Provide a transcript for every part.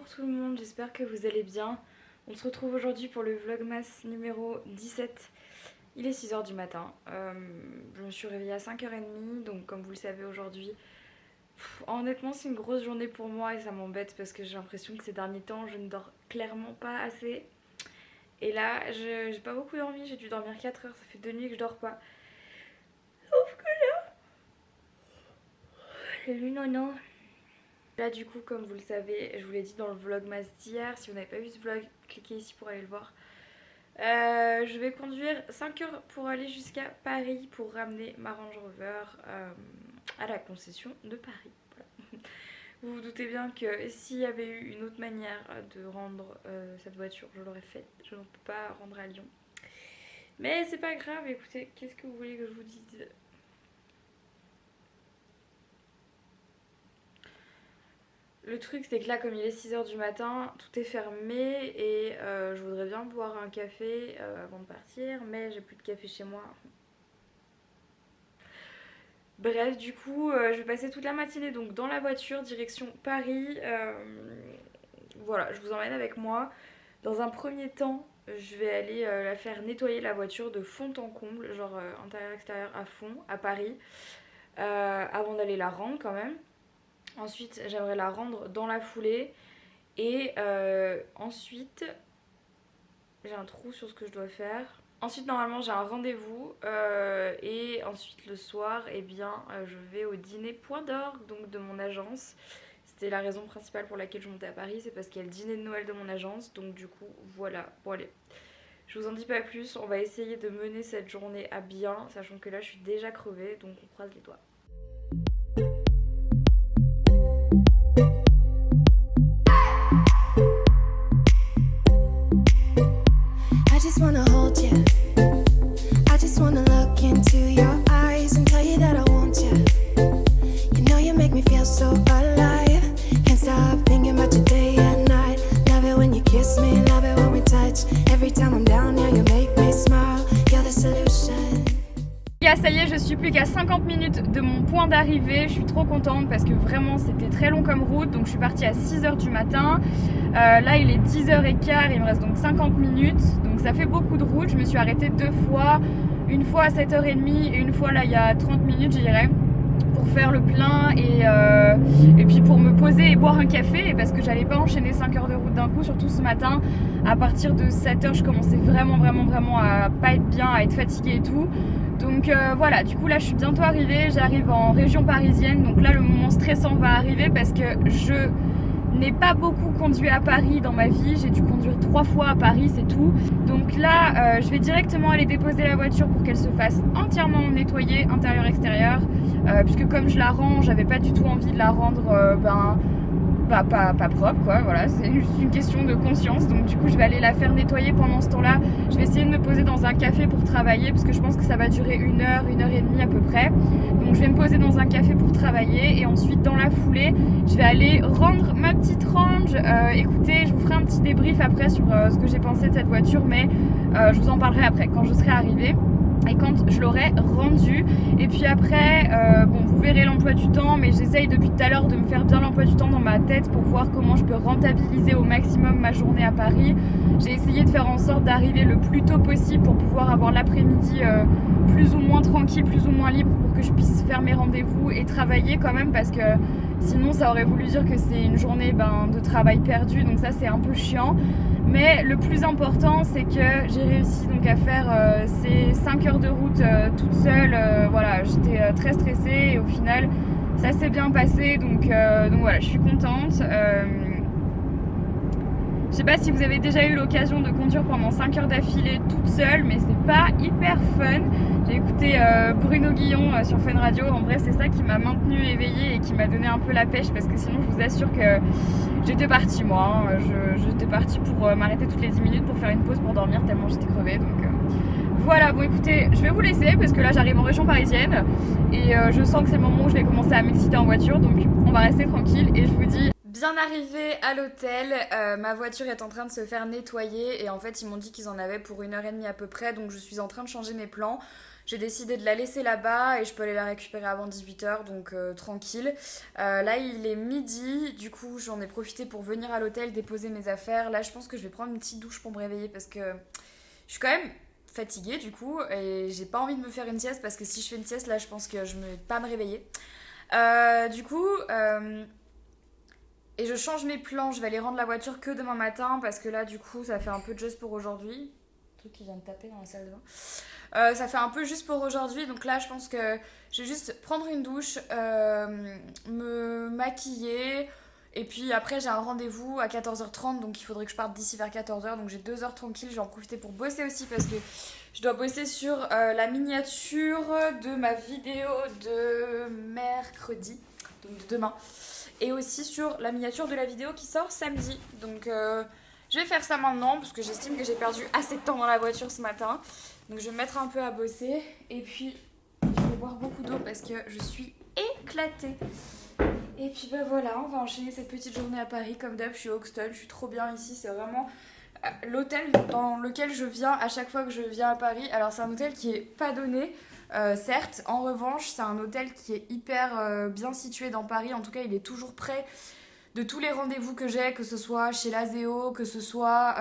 tout le monde, j'espère que vous allez bien. On se retrouve aujourd'hui pour le Vlogmas numéro 17. Il est 6h du matin. Je me suis réveillée à 5h30, donc comme vous le savez aujourd'hui, honnêtement c'est une grosse journée pour moi et ça m'embête parce que j'ai l'impression que ces derniers temps je ne dors clairement pas assez. Et là j'ai pas beaucoup dormi, j'ai dû dormir 4 heures, ça fait 2 nuits que je dors pas. Sauf que là, le non. Là du coup comme vous le savez, je vous l'ai dit dans le vlogmas d'hier, si vous n'avez pas vu ce vlog, cliquez ici pour aller le voir. Je vais conduire 5 heures pour aller jusqu'à Paris pour ramener ma Range Rover à la concession de Paris. Voilà. Vous vous doutez bien que s'il y avait eu une autre manière de rendre cette voiture, je l'aurais faite. Je ne peux pas rendre à Lyon. Mais c'est pas grave, écoutez, qu'est-ce que vous voulez que je vous dise ? Le truc c'est que là comme il est 6h du matin, tout est fermé et je voudrais bien boire un café avant de partir, mais j'ai plus de café chez moi. Bref, du coup je vais passer toute la matinée donc dans la voiture direction Paris. Voilà, je vous emmène avec moi. Dans un premier temps, je vais aller la faire nettoyer la voiture de fond en comble, genre intérieur-extérieur à fond, à Paris, avant d'aller la rendre quand même. Ensuite, j'aimerais la rendre dans la foulée. Et ensuite, j'ai un trou sur ce que je dois faire. Ensuite, normalement, j'ai un rendez-vous. Et ensuite, le soir, eh bien, je vais au dîner Point d'Orgue, donc de mon agence. C'était la raison principale pour laquelle je montais à Paris. C'est parce qu'il y a le dîner de Noël de mon agence. Donc du coup, voilà. Bon, allez. Je vous en dis pas plus. On va essayer de mener cette journée à bien. Sachant que là, je suis déjà crevée. Donc on croise les doigts. I just wanna hold you. I just wanna look into your eyes and tell you that I want you. You know you make me feel so alive. Can't stop thinking about you day and night. Love it when you kiss me, love it when we touch. Every time I'm down, yeah, you make me smile. You're the solution. Ça y est, je suis plus qu'à 50 minutes de mon point d'arrivée. Je suis trop contente parce que vraiment c'était très long comme route. Donc je suis partie à 6h du matin. Là il est 10h15, il me reste donc 50 minutes. Donc ça fait beaucoup de route. Je me suis arrêtée 2 fois. Une fois à 7h30 et une fois là il y a 30 minutes je dirais. Pour faire le plein et puis pour me poser et boire un café. Parce que j'allais pas enchaîner 5 heures de route d'un coup. Surtout ce matin. À partir de 7h je commençais vraiment à pas être bien, à être fatiguée et tout. Donc voilà, du coup là je suis bientôt arrivée, j'arrive en région parisienne, donc là le moment stressant va arriver parce que je n'ai pas beaucoup conduit à Paris dans ma vie, j'ai dû conduire 3 fois à Paris, c'est tout. Donc là je vais directement aller déposer la voiture pour qu'elle se fasse entièrement nettoyer, intérieur-extérieur, puisque comme je la rends, j'avais pas du tout envie de la rendre pas propre quoi, voilà, c'est juste une question de conscience. Donc du coup je vais aller la faire nettoyer pendant ce temps là. Je vais essayer de me poser dans un café pour travailler parce que je pense que ça va durer 1h et demie à peu près. Donc je vais me poser dans un café pour travailler et ensuite dans la foulée je vais aller rendre ma petite range. Écoutez, je vous ferai un petit débrief après sur ce que j'ai pensé de cette voiture, mais je vous en parlerai après quand je serai arrivée et quand je l'aurai rendu. Et puis après bon, vous verrez l'emploi du temps, mais j'essaye depuis tout à l'heure de me faire bien l'emploi du temps dans ma tête pour voir comment je peux rentabiliser au maximum ma journée à Paris. J'ai essayé de faire en sorte d'arriver le plus tôt possible pour pouvoir avoir l'après-midi plus ou moins tranquille, plus ou moins libre, pour que je puisse faire mes rendez-vous et travailler quand même, parce que sinon ça aurait voulu dire que c'est une journée de travail perdu, donc ça c'est un peu chiant. Mais le plus important c'est que j'ai réussi donc à faire ces 5 heures de route toute seule. Voilà, j'étais très stressée et au final ça s'est bien passé, donc voilà, je suis contente. Je sais pas si vous avez déjà eu l'occasion de conduire pendant 5 heures d'affilée toute seule, mais c'est pas hyper fun. J'ai écouté Bruno Guillon sur Fun Radio. En vrai c'est ça qui m'a maintenue éveillée et qui m'a donné un peu la pêche, parce que sinon je vous assure que j'étais partie moi. J'étais partie pour m'arrêter toutes les 10 minutes pour faire une pause pour dormir tellement j'étais crevée. Donc voilà, bon écoutez, je vais vous laisser parce que là j'arrive en région parisienne et je sens que c'est le moment où je vais commencer à m'exciter en voiture. Donc on va rester tranquille et je vous dis... Bien arrivée à l'hôtel, ma voiture est en train de se faire nettoyer et en fait ils m'ont dit qu'ils en avaient pour 1h30 à peu près, donc je suis en train de changer mes plans. J'ai décidé de la laisser là-bas et je peux aller la récupérer avant 18h, donc tranquille. Là, il est midi, du coup, j'en ai profité pour venir à l'hôtel, déposer mes affaires. Là, je pense que je vais prendre une petite douche pour me réveiller parce que je suis quand même fatiguée, du coup, et j'ai pas envie de me faire une sieste parce que si je fais une sieste, là, je pense que je ne vais pas me réveiller. Du coup, et je change mes plans. Je vais aller rendre la voiture que demain matin parce que là, du coup, ça fait un peu juste pour aujourd'hui. Truc qui vient de taper dans la salle de bain. Ça fait un peu juste pour aujourd'hui, donc là je pense que je vais juste prendre une douche, me maquiller, et puis après j'ai un rendez-vous à 14h30, donc il faudrait que je parte d'ici vers 14h, donc j'ai 2 heures tranquilles, je vais en profiter pour bosser aussi parce que je dois bosser sur la miniature de ma vidéo de mercredi, donc de demain, et aussi sur la miniature de la vidéo qui sort samedi, donc je vais faire ça maintenant parce que j'estime que j'ai perdu assez de temps dans la voiture ce matin. Donc je vais me mettre un peu à bosser et puis je vais boire beaucoup d'eau parce que je suis éclatée. Et puis bah voilà, on va enchaîner cette petite journée à Paris. Comme d'hab, je suis au Hoxton, je suis trop bien ici. C'est vraiment l'hôtel dans lequel je viens à chaque fois que je viens à Paris. Alors c'est un hôtel qui est pas donné, certes. En revanche, c'est un hôtel qui est hyper bien situé dans Paris. En tout cas, il est toujours prêt de tous les rendez-vous que j'ai, que ce soit chez Lazeo, que ce soit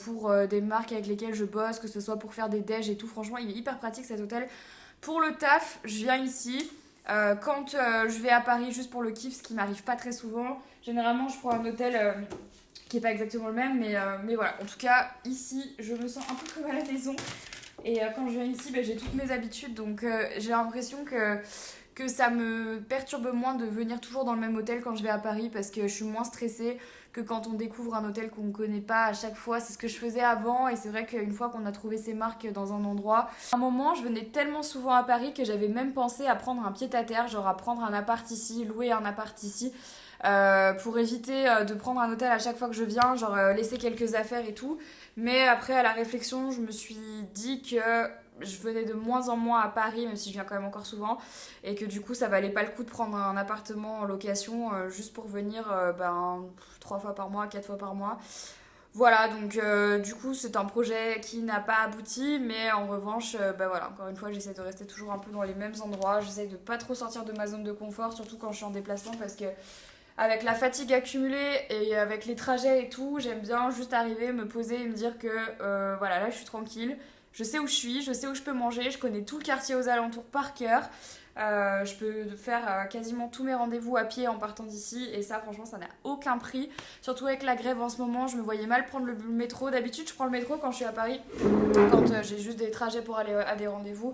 pour des marques avec lesquelles je bosse, que ce soit pour faire des déj et tout. Franchement, il est hyper pratique cet hôtel. Pour le taf, je viens ici. Quand je vais à Paris juste pour le kiff, ce qui m'arrive pas très souvent, généralement je prends un hôtel qui est pas exactement le même, mais voilà. En tout cas, ici, je me sens un peu comme à la maison. Et quand je viens ici, j'ai toutes mes habitudes, donc j'ai l'impression que ça me perturbe moins de venir toujours dans le même hôtel quand je vais à Paris parce que je suis moins stressée que quand on découvre un hôtel qu'on ne connaît pas à chaque fois. C'est ce que je faisais avant et c'est vrai qu'une fois qu'on a trouvé ses marques dans un endroit, à un moment je venais tellement souvent à Paris que j'avais même pensé à prendre un pied-à-terre, genre à prendre un appart ici, louer un appart ici. Pour éviter de prendre un hôtel à chaque fois que je viens, genre laisser quelques affaires et tout. Mais après, à la réflexion, je me suis dit que je venais de moins en moins à Paris, même si je viens quand même encore souvent, et que du coup, ça valait pas le coup de prendre un appartement en location juste pour venir 3 fois par mois, 4 fois par mois. Voilà, donc du coup, c'est un projet qui n'a pas abouti, mais en revanche, voilà, encore une fois, j'essaie de rester toujours un peu dans les mêmes endroits. J'essaie de pas trop sortir de ma zone de confort, surtout quand je suis en déplacement, parce que avec la fatigue accumulée et avec les trajets et tout, j'aime bien juste arriver, me poser et me dire que voilà, là je suis tranquille, je sais où je suis, je sais où je peux manger, je connais tout le quartier aux alentours par cœur. Je peux faire quasiment tous mes rendez-vous à pied en partant d'ici et ça franchement ça n'a aucun prix, surtout avec la grève en ce moment. Je me voyais mal prendre le métro. D'habitude je prends le métro quand je suis à Paris, quand j'ai juste des trajets pour aller à des rendez-vous.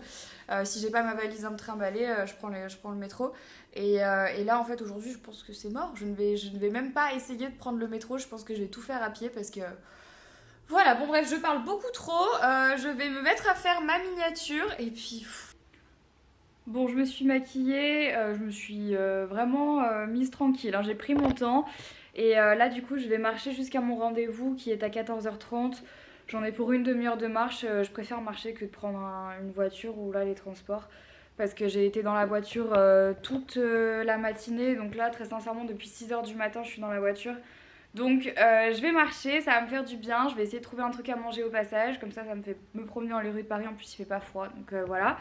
Si j'ai pas ma valise à me trimballer, je prends le métro et là en fait aujourd'hui je pense que c'est mort. Je ne vais même pas essayer de prendre le métro. Je pense que je vais tout faire à pied parce que voilà, bon bref, je parle beaucoup trop. Je vais me mettre à faire ma miniature et puis bon, je me suis maquillée, je me suis vraiment mise tranquille, hein. J'ai pris mon temps et là du coup je vais marcher jusqu'à mon rendez-vous qui est à 14h30. J'en ai pour une demi-heure de marche, je préfère marcher que de prendre une voiture ou là les transports parce que j'ai été dans la voiture toute la matinée, donc là très sincèrement depuis 6h du matin je suis dans la voiture. Donc je vais marcher, ça va me faire du bien, je vais essayer de trouver un truc à manger au passage, comme ça me fait me promener dans les rues de Paris, en plus il fait pas froid, donc voilà.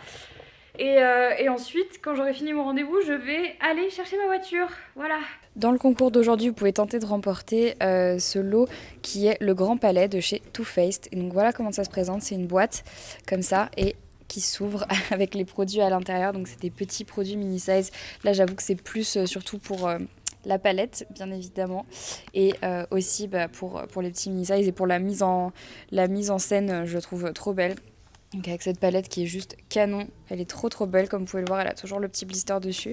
Et ensuite, quand j'aurai fini mon rendez-vous, je vais aller chercher ma voiture. Voilà. Dans le concours d'aujourd'hui, vous pouvez tenter de remporter ce lot qui est le Grand Palais de chez Too Faced. Et donc voilà comment ça se présente. C'est une boîte comme ça et qui s'ouvre avec les produits à l'intérieur. Donc c'est des petits produits mini size. Là, j'avoue que c'est plus surtout pour la palette, bien évidemment, et aussi pour les petits mini size et pour la mise en scène, je trouve trop belle. Donc avec cette palette qui est juste canon, elle est trop belle, comme vous pouvez le voir, elle a toujours le petit blister dessus.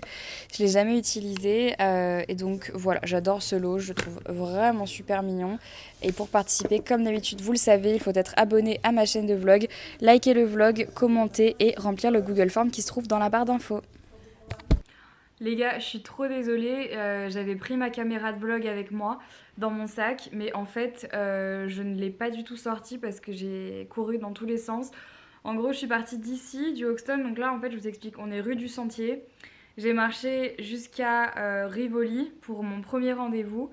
Je l'ai jamais utilisé et donc voilà, j'adore ce lot, je le trouve vraiment super mignon. Et pour participer, comme d'habitude, vous le savez, il faut être abonné à ma chaîne de vlog, liker le vlog, commenter et remplir le Google Form qui se trouve dans la barre d'infos. Les gars, je suis trop désolée, j'avais pris ma caméra de vlog avec moi dans mon sac, mais en fait, je ne l'ai pas du tout sortie parce que j'ai couru dans tous les sens. En gros, je suis partie d'ici, du Hoxton, donc là, en fait, je vous explique, on est rue du Sentier. J'ai marché jusqu'à Rivoli pour mon premier rendez-vous.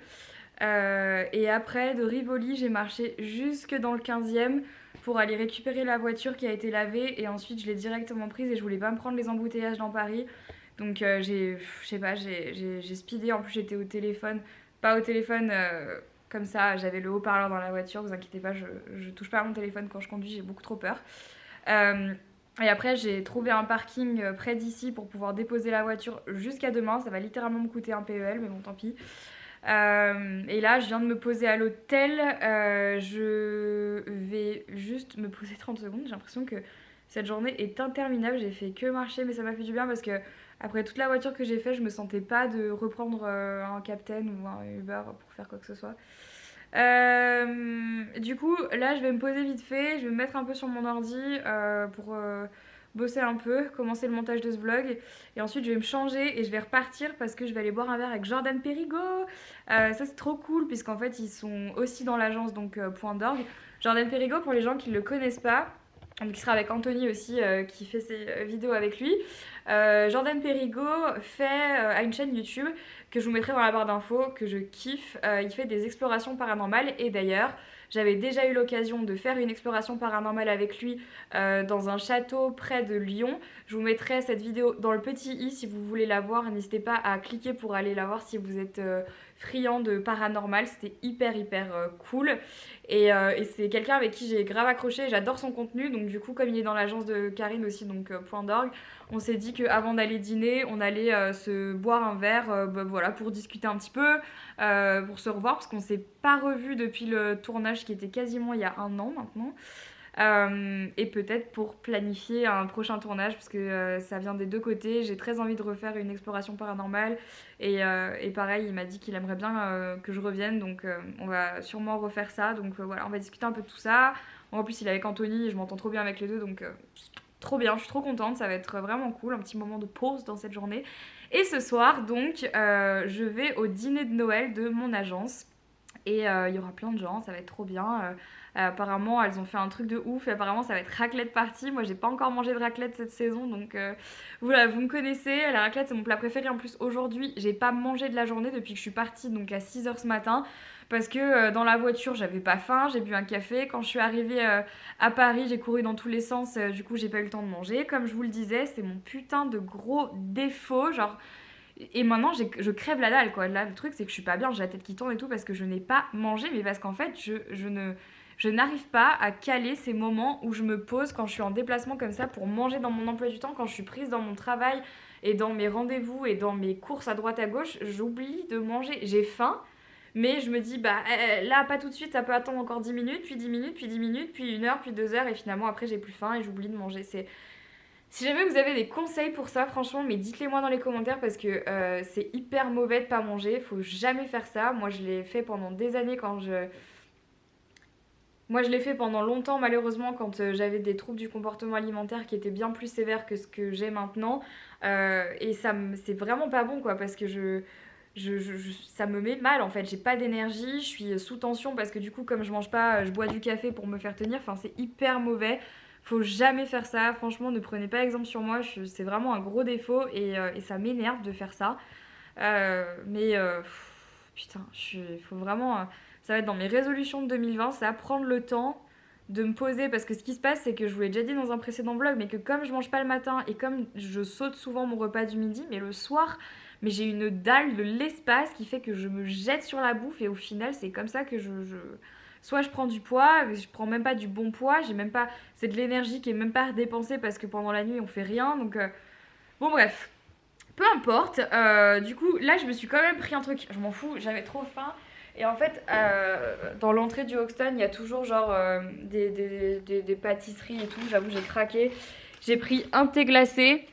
Et après, de Rivoli, j'ai marché jusque dans le 15e pour aller récupérer la voiture qui a été lavée et ensuite je l'ai directement prise et je voulais pas me prendre les embouteillages dans Paris. Donc je sais pas, j'ai speedé, en plus j'étais au téléphone, pas au téléphone comme ça, j'avais le haut-parleur dans la voiture, vous inquiétez pas, je touche pas à mon téléphone quand je conduis, j'ai beaucoup trop peur. Et après j'ai trouvé un parking près d'ici pour pouvoir déposer la voiture jusqu'à demain, ça va littéralement me coûter un PEL, mais bon tant pis. Et là je viens de me poser à l'hôtel, je vais juste me poser 30 secondes, j'ai l'impression que cette journée est interminable, j'ai fait que marcher mais ça m'a fait du bien parce que après toute la voiture que j'ai fait, je me sentais pas de reprendre un Captain ou un Uber pour faire quoi que ce soit. Du coup, là, je vais me poser vite fait, je vais me mettre un peu sur mon ordi pour bosser un peu, commencer le montage de ce vlog. Et ensuite, je vais me changer et je vais repartir parce que je vais aller boire un verre avec Jordan Perigo. Ça, c'est trop cool puisqu'en fait, ils sont aussi dans l'agence, donc Point d'Orgue. Jordan Perigo, pour les gens qui ne le connaissent pas, donc il sera avec Anthony aussi qui fait ses vidéos avec lui. Jordan Perigo a une chaîne YouTube que je vous mettrai dans la barre d'infos, que je kiffe. Il fait des explorations paranormales et d'ailleurs j'avais déjà eu l'occasion de faire une exploration paranormale avec lui dans un château près de Lyon. Je vous mettrai cette vidéo dans le petit i si vous voulez la voir. N'hésitez pas à cliquer pour aller la voir si vous êtes friand de paranormal. C'était hyper cool. Et c'est quelqu'un avec qui j'ai grave accroché. J'adore son contenu. Donc du coup, comme il est dans l'agence de Karine aussi, donc Point d'Orgue, on s'est dit qu'avant d'aller dîner, on allait se boire un verre voilà, pour discuter un petit peu, pour se revoir, parce qu'on s'est pas revu depuis le tournage qui était quasiment il y a 1 an maintenant. Et peut-être pour planifier un prochain tournage parce que ça vient des deux côtés. J'ai très envie de refaire une exploration paranormale et pareil, il m'a dit qu'il aimerait bien que je revienne, donc on va sûrement refaire ça. Donc voilà, on va discuter un peu de tout ça. En plus, il est avec Anthony et je m'entends trop bien avec les deux, donc trop bien, je suis trop contente, ça va être vraiment cool, un petit moment de pause dans cette journée. Et ce soir, donc, je vais au dîner de Noël de mon agence. Et il y aura plein de gens, ça va être trop bien. Apparemment, elles ont fait un truc de ouf et apparemment, ça va être raclette party. Moi, j'ai pas encore mangé de raclette cette saison, donc voilà, vous me connaissez. La raclette, c'est mon plat préféré. En plus, aujourd'hui, j'ai pas mangé de la journée depuis que je suis partie, donc à 6h ce matin. Parce que dans la voiture, j'avais pas faim, j'ai bu un café. Quand je suis arrivée à Paris, j'ai couru dans tous les sens, du coup, j'ai pas eu le temps de manger. Comme je vous le disais, c'est mon putain de gros défaut. Genre. Et maintenant, je crève la dalle, quoi. Là, le truc, c'est que je suis pas bien, j'ai la tête qui tourne et tout parce que je n'ai pas mangé, mais parce qu'en fait, je n'arrive pas à caler ces moments où je me pose quand je suis en déplacement comme ça pour manger dans mon emploi du temps, quand je suis prise dans mon travail et dans mes rendez-vous et dans mes courses à droite à gauche, j'oublie de manger. J'ai faim, mais je me dis, bah là, pas tout de suite, ça peut attendre encore 10 minutes, puis 10 minutes, puis 10 minutes, puis 1 heure, puis 2 heures, et finalement, après, j'ai plus faim et j'oublie de manger. Si jamais vous avez des conseils pour ça, franchement, mais dites-les moi dans les commentaires parce que c'est hyper mauvais de pas manger. Faut jamais faire ça. Moi, je l'ai fait pendant des années Moi, je l'ai fait pendant longtemps, malheureusement, quand j'avais des troubles du comportement alimentaire qui étaient bien plus sévères que ce que j'ai maintenant. Et c'est vraiment pas bon, quoi, parce que ça me met mal, en fait. J'ai pas d'énergie, je suis sous tension parce que du coup, comme je mange pas, je bois du café pour me faire tenir. Enfin, c'est hyper mauvais. Faut jamais faire ça, franchement, ne prenez pas exemple sur moi, c'est vraiment un gros défaut et ça m'énerve de faire ça. Putain, faut vraiment. Ça va être dans mes résolutions de 2020, c'est à prendre le temps de me poser parce que ce qui se passe, c'est que je vous l'ai déjà dit dans un précédent vlog, mais que comme je mange pas le matin et comme je saute souvent mon repas du midi, mais le soir, mais j'ai une dalle de l'espace qui fait que je me jette sur la bouffe et au final, c'est comme ça que soit je prends du poids, mais je prends même pas du bon poids, j'ai même pas, c'est de l'énergie qui est même pas dépensée parce que pendant la nuit on fait rien, donc bon bref, peu importe. Du coup là je me suis quand même pris un truc, je m'en fous, j'avais trop faim et en fait dans l'entrée du Hoxton il y a toujours genre des pâtisseries et tout, j'avoue j'ai craqué, j'ai pris un thé glacé.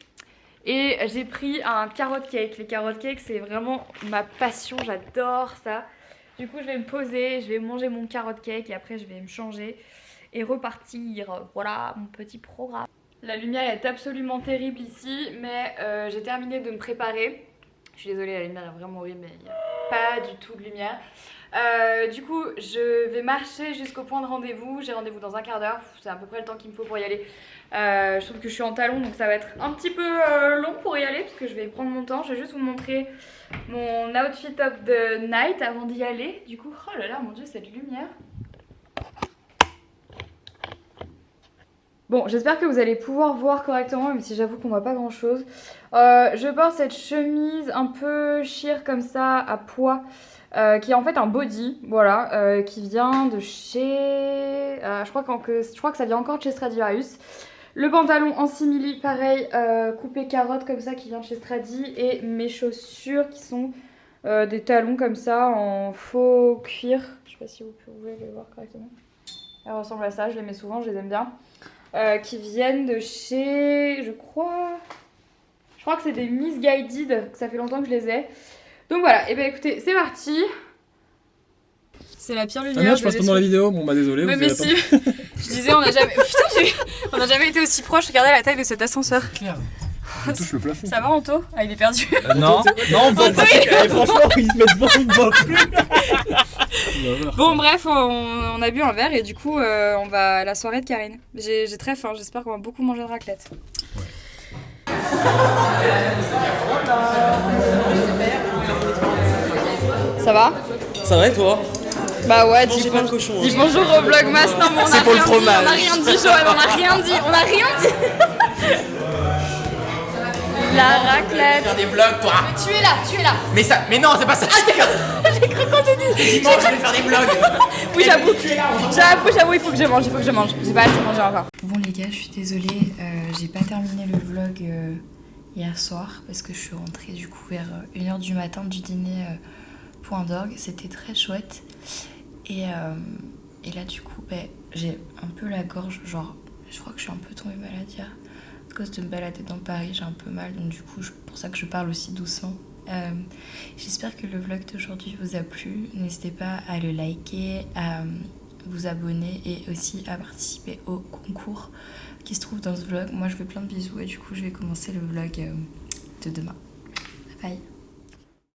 Et j'ai pris un carrot cake. Les carrot cake, c'est vraiment ma passion, j'adore ça. Du coup, je vais me poser, je vais manger mon carrot cake et après, je vais me changer et repartir. Voilà mon petit programme. La lumière est absolument terrible ici, mais j'ai terminé de me préparer. Je suis désolée, la lumière est vraiment horrible, mais il n'y a pas du tout de lumière. Du coup, je vais marcher jusqu'au point de rendez-vous. J'ai rendez-vous dans un quart d'heure. C'est à peu près le temps qu'il me faut pour y aller. Je trouve que je suis en talons, donc ça va être un petit peu long pour y aller parce que je vais prendre mon temps. Je vais juste vous montrer mon outfit of the night avant d'y aller. Du coup, oh là là, mon dieu, cette lumière. Bon, j'espère que vous allez pouvoir voir correctement, même si j'avoue qu'on voit pas grand chose. Je porte cette chemise un peu sheer comme ça, à pois, qui est en fait un body, voilà, qui vient de chez... je crois que ça vient encore de chez Stradivarius. Le pantalon en simili, pareil, coupé carotte comme ça, qui vient de chez Stradi. Et mes chaussures qui sont des talons comme ça, en faux cuir. Je sais pas si vous pouvez les voir correctement. Elles ressemblent à ça, je les mets souvent, je les aime bien. Qui viennent de chez... Je crois que c'est des Miss Guided, que ça fait longtemps que je les ai. Donc voilà, et bien écoutez, c'est parti. C'est la pire lumière. Ah merde, je passe pendant la vidéo, bon bah désolé. Mais si, je disais, on a jamais... Putain, on a jamais été aussi proche, regardez la taille de cet ascenseur. C'est clair. Il touche le plafond. Ça va Anto? Ah, il est perdu. Non, on peut pas. Franchement, ils se mettent devant, ils ne voient plus. Bon bref, on a bu un verre et du coup on va à la soirée de Karine. J'ai très faim, j'espère qu'on va beaucoup manger de raclette. Ouais. Ça va? Ça va et toi? Bah ouais, dis bonjour au Vlogmas. Non mais c'est pour le fromage. On a rien dit, Joël, on a rien dit. La raclette. Faire des vlogs, toi. Mais tu es là. Mais non, c'est pas ça. J'ai cru qu'on te dit. Dimanche, je vais faire des vlogs. Oui, j'avoue, il faut que je mange. J'ai pas assez mangé encore. Bon les gars, je suis désolée, j'ai pas terminé le vlog hier soir parce que je suis rentrée du coup vers 1h du matin du dîner Point d'Orgue. C'était très chouette. Et là du coup, j'ai un peu la gorge, genre, je crois que je suis un peu tombée malade hier. À cause de me balader dans Paris, j'ai un peu mal, donc du coup, c'est pour ça que je parle aussi doucement. J'espère que le vlog d'aujourd'hui vous a plu. N'hésitez pas à le liker, à vous abonner et aussi à participer au concours qui se trouve dans ce vlog. Moi, je fais plein de bisous et du coup, je vais commencer le vlog de demain. Bye bye.